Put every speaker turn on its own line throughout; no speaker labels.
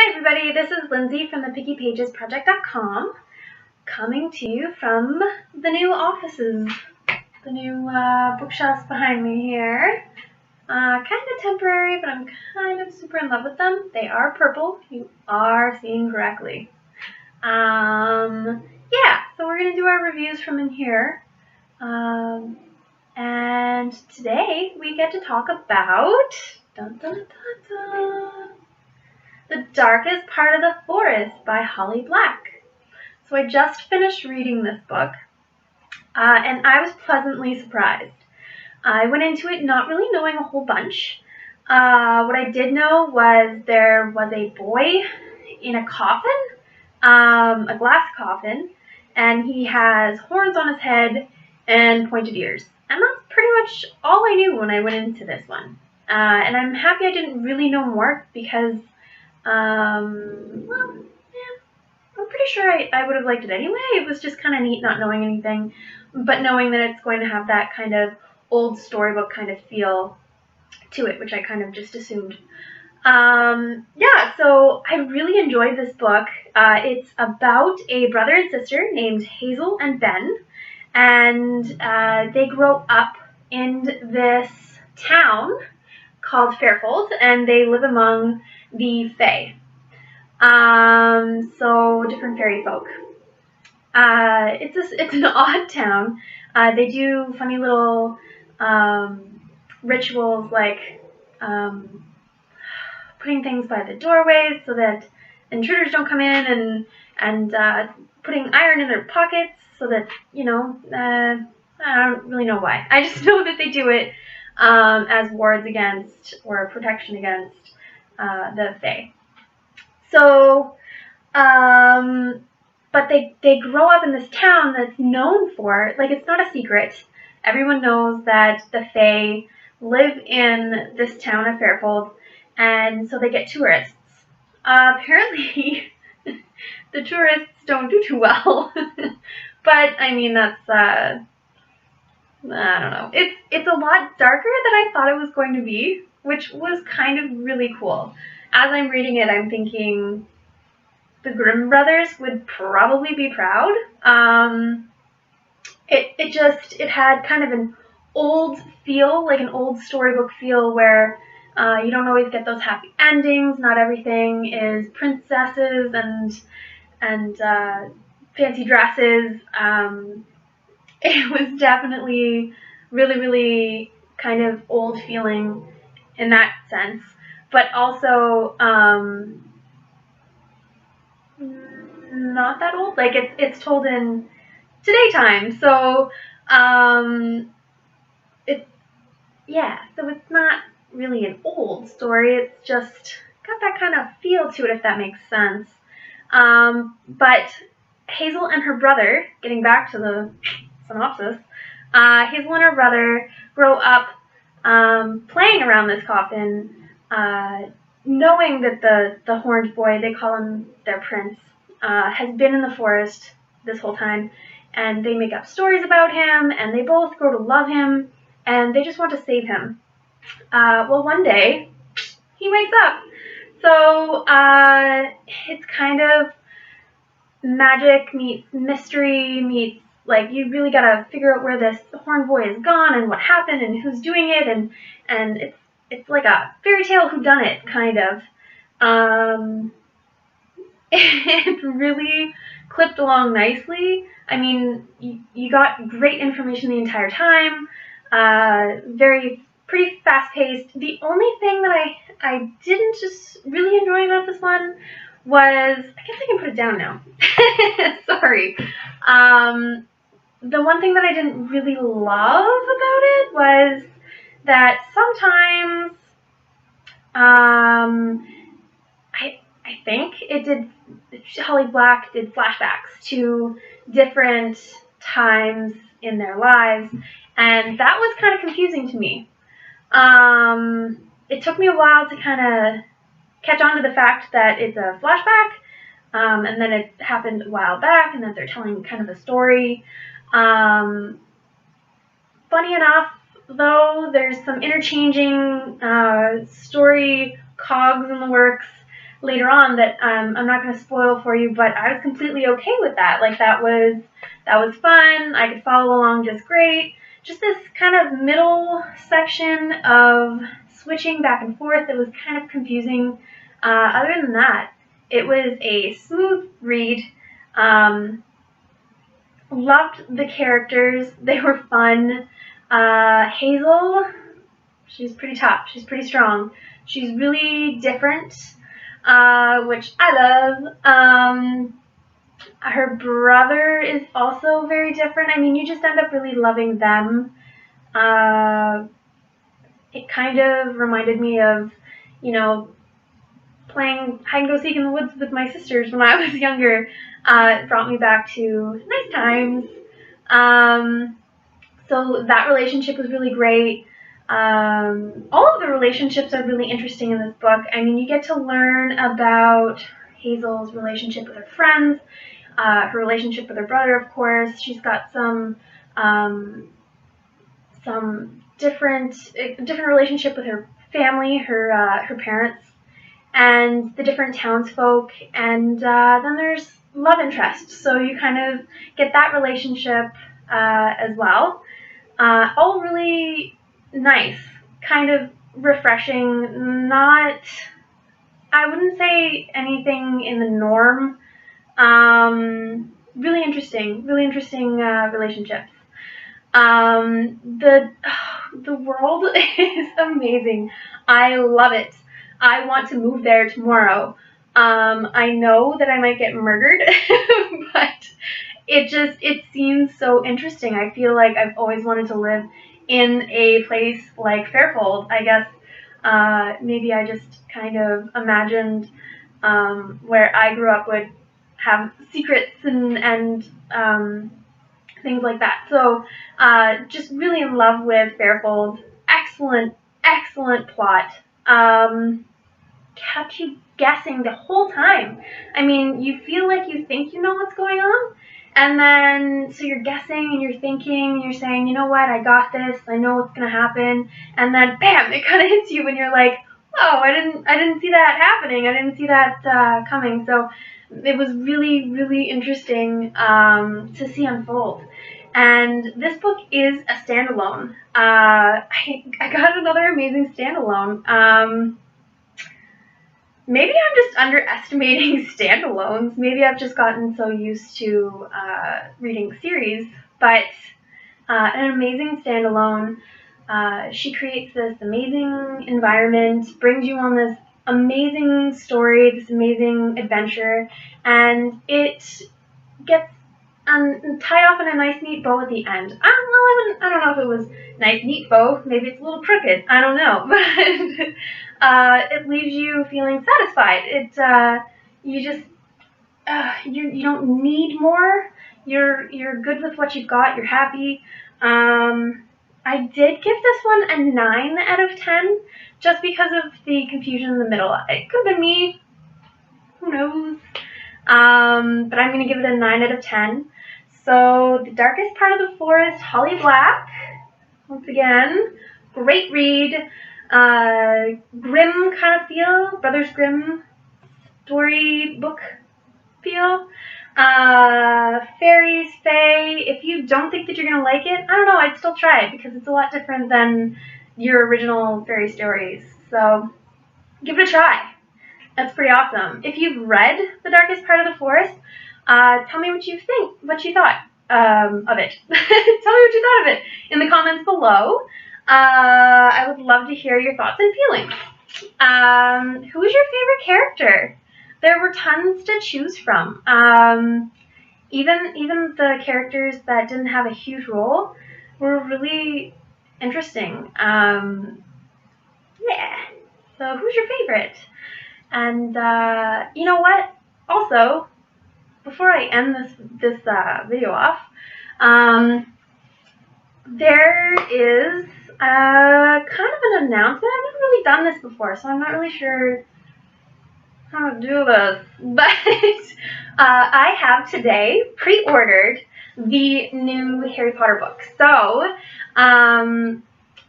Hi everybody, this is Lindsay from the PickyPagesProject.com, coming to you from the new offices, the new bookshelves behind me here. Kind of temporary, but I'm kind of super in love with them. They are purple, you are seeing correctly. Yeah, so we're going to do our reviews from in here. And today we get to talk about dun, dun, dun, dun, The Darkest Part of the Forest by Holly Black. So I just finished reading this book, and I was pleasantly surprised. I went into it not really knowing a whole bunch. What I did know was there was a boy in a coffin, a glass coffin, and he has horns on his head and pointed ears. And that's pretty much all I knew when I went into this one. And I'm happy I didn't really know more because well, yeah, I'm pretty sure I would have liked it anyway. It was just kind of neat not knowing anything, but knowing that it's going to have that kind of old storybook kind of feel to it, which I kind of just assumed. Yeah, so I really enjoyed this book. It's about a brother and sister named Hazel and Ben, and they grow up in this town called Fairfold, and they live among the Fae. So different fairy folk. It's an odd town. They do funny little rituals like putting things by the doorways so that intruders don't come in, and putting iron in their pockets so that I don't really know why. I just know that they do it as wards against or protection against the Fae. So, but they grow up in this town that's known for, like, it's not a secret. Everyone knows that the Fae live in this town of Fairfold, and so they get tourists. Apparently, the tourists don't do too well. But, I mean, that's, I don't know. It's a lot darker than I thought it was going to be, which was kind of really cool. As I'm reading it, I'm thinking the Grimm brothers would probably be proud. It had kind of an old feel, like an old storybook feel, where you don't always get those happy endings. Not everything is princesses and fancy dresses. It was definitely really, really kind of old feeling in that sense, but also not that old. Like it's told in today time, so so it's not really an old story. It's just got that kind of feel to it, if that makes sense. But Hazel and her brother, getting back to the synopsis, Hazel and her brother grow up playing around this coffin, knowing that the horned boy, they call him their prince, has been in the forest this whole time, and they make up stories about him, and they both grow to love him, and they just want to save him. Well, one day, he wakes up. So, it's kind of magic meets mystery meets, like, you really gotta figure out where this horned boy is gone and what happened and who's doing it, and it's like a fairy tale whodunit, kind of. It really clipped along nicely. I mean, you got great information the entire time. Pretty fast-paced. The only thing that I didn't just really enjoy about this one was, I guess I can put it down now. Sorry. The one thing that I didn't really love about it was that sometimes, I think Holly Black did flashbacks to different times in their lives, and that was kind of confusing to me. It took me a while to kind of catch on to the fact that it's a flashback, and then it happened a while back, and that they're telling kind of a story. Funny enough, though, there's some interchanging story cogs in the works. later on that I'm not going to spoil for you, but I was completely okay with that. Like that was fun. I could follow along just great. Just this kind of middle section of switching back and forth, it was kind of confusing. Other than that, it was a smooth read. Loved the characters. They were fun. Hazel, she's pretty tough. She's pretty strong. She's really different, which I love. Her brother is also very different. I mean, you just end up really loving them. It kind of reminded me of, playing hide and go seek in the woods with my sisters when I was younger. It brought me back to nice times. So that relationship was really great. All of the relationships are really interesting in this book. I mean, you get to learn about Hazel's relationship with her friends, her relationship with her brother, of course. She's got some different relationship with her family, her parents, and the different townsfolk, and then there's love interest. So you kind of get that relationship as well. All really nice, kind of refreshing. Not, I wouldn't say anything in the norm. Really interesting relationships. The world is amazing. I love it. I want to move there tomorrow. I know that I might get murdered, but it seems so interesting. I feel like I've always wanted to live in a place like Fairfold. I guess maybe I just kind of imagined where I grew up would have secrets and things like that. So just really in love with Fairfold. Excellent plot. Kept you guessing the whole time. I mean, you feel like you think you know what's going on, and then so you're guessing and you're thinking and you're saying, you know what, I got this, I know what's gonna happen, and then bam, it kind of hits you and you're like, oh, I didn't see that happening, I didn't see that coming. So it was really interesting to see unfold. And this book is a standalone. I got another amazing standalone. Maybe I'm just underestimating standalones. Maybe I've just gotten so used to reading series, but an amazing standalone. She creates this amazing environment, brings you on this amazing story, this amazing adventure, and it gets tied off in a nice, neat bow at the end. I don't know if it was nice, neat bow. Maybe it's a little crooked. I don't know, but it leaves you feeling satisfied. You don't need more. You're good with what you've got. You're happy. I did give this one a 9 out of 10, just because of the confusion in the middle. It could have been me. Who knows? But I'm going to give it a 9 out of 10. So, The Darkest Part of the Forest, Holly Black. Once again, great read. Grimm kind of feel. Brothers Grimm storybook feel. Fairies, fae. If you don't think that you're going to like it, I don't know, I'd still try it because it's a lot different than your original fairy stories. So, give it a try. That's pretty awesome. If you've read The Darkest Part of the Forest, tell me what you thought of it. Tell me what you thought of it in the comments below. I would love to hear your thoughts and feelings. Who was your favorite character? There were tons to choose from. Even the characters that didn't have a huge role were really interesting. Yeah. So who's your favorite? And you know what? Also, before I end this video off, there is kind of an announcement. I've never really done this before, so I'm not really sure how to do this. But I have today pre-ordered the new Harry Potter book. So,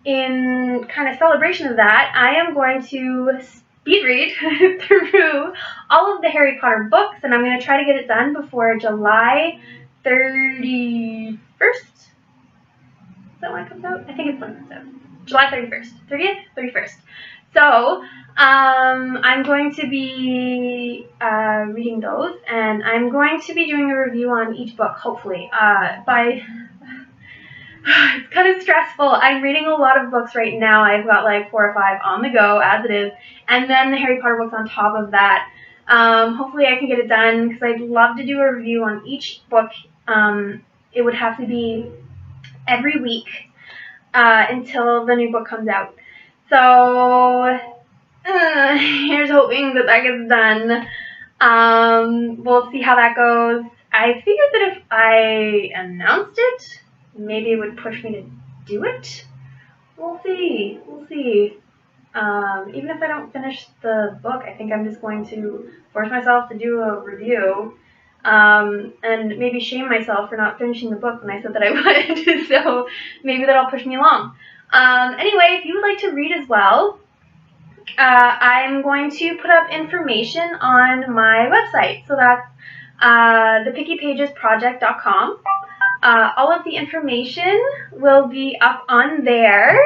in kind of celebration of that, I am going to speed read through all of the Harry Potter books, and I'm going to try to get it done before July 31st. Is that when it comes out? I think it's when it comes out. July 31st. 30th? 31st. So, I'm going to be reading those, and I'm going to be doing a review on each book, hopefully. It's kind of stressful. I'm reading a lot of books right now. I've got like 4 or 5 on the go as it is, and then the Harry Potter books on top of that. Hopefully I can get it done because I'd love to do a review on each book. It would have to be every week until the new book comes out. So here's hoping that gets done. We'll see how that goes. I figured that if I announced it, maybe it would push me to do it. We'll see. Even if I don't finish the book, I think I'm just going to force myself to do a review, and maybe shame myself for not finishing the book when I said that I would. So maybe that'll push me along. Anyway, if you would like to read as well, I'm going to put up information on my website. So that's thepickypagesproject.com. All of the information will be up on there.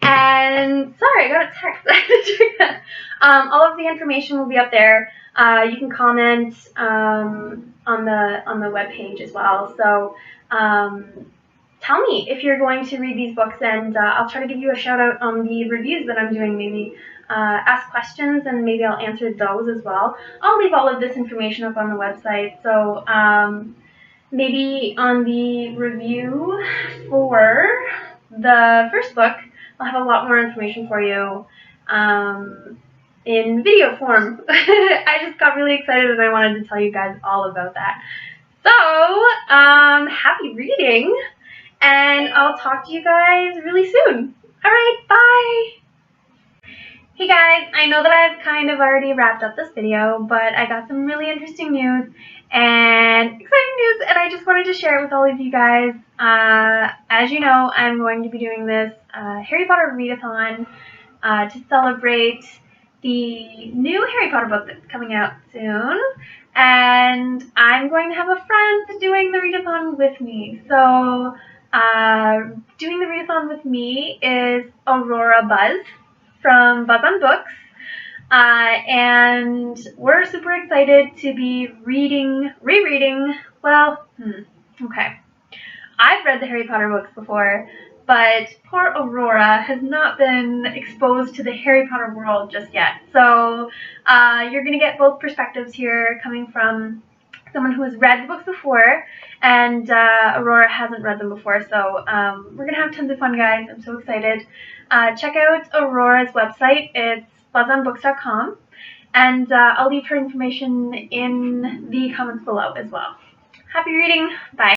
And sorry, I got a text. I had to check that. All of the information will be up there. You can comment on the webpage as well. So tell me if you're going to read these books, and I'll try to give you a shout out on the reviews that I'm doing. Maybe ask questions, and maybe I'll answer those as well. I'll leave all of this information up on the website. So maybe on the review for the first book, I'll have a lot more information for you in video form. I just got really excited and I wanted to tell you guys all about that. So, happy reading, and I'll talk to you guys really soon. Alright, bye! Hey guys, I know that I've kind of already wrapped up this video, but I got some really interesting news and exciting news, and I just wanted to share it with all of you guys. As you know, I'm going to be doing this Harry Potter readathon to celebrate the new Harry Potter book that's coming out soon, and I'm going to have a friend doing the readathon with me. So, doing the readathon with me is Aurora Buzz from Buzz on Books, and we're super excited to be rereading, okay. I've read the Harry Potter books before, but poor Aurora has not been exposed to the Harry Potter world just yet. So you're going to get both perspectives here, coming from someone who has read the books before, and Aurora hasn't read them before. So we're going to have tons of fun, guys. I'm so excited. Check out Aurora's website. It's buzzonbooks.com, and I'll leave her information in the comments below as well. Happy reading. Bye.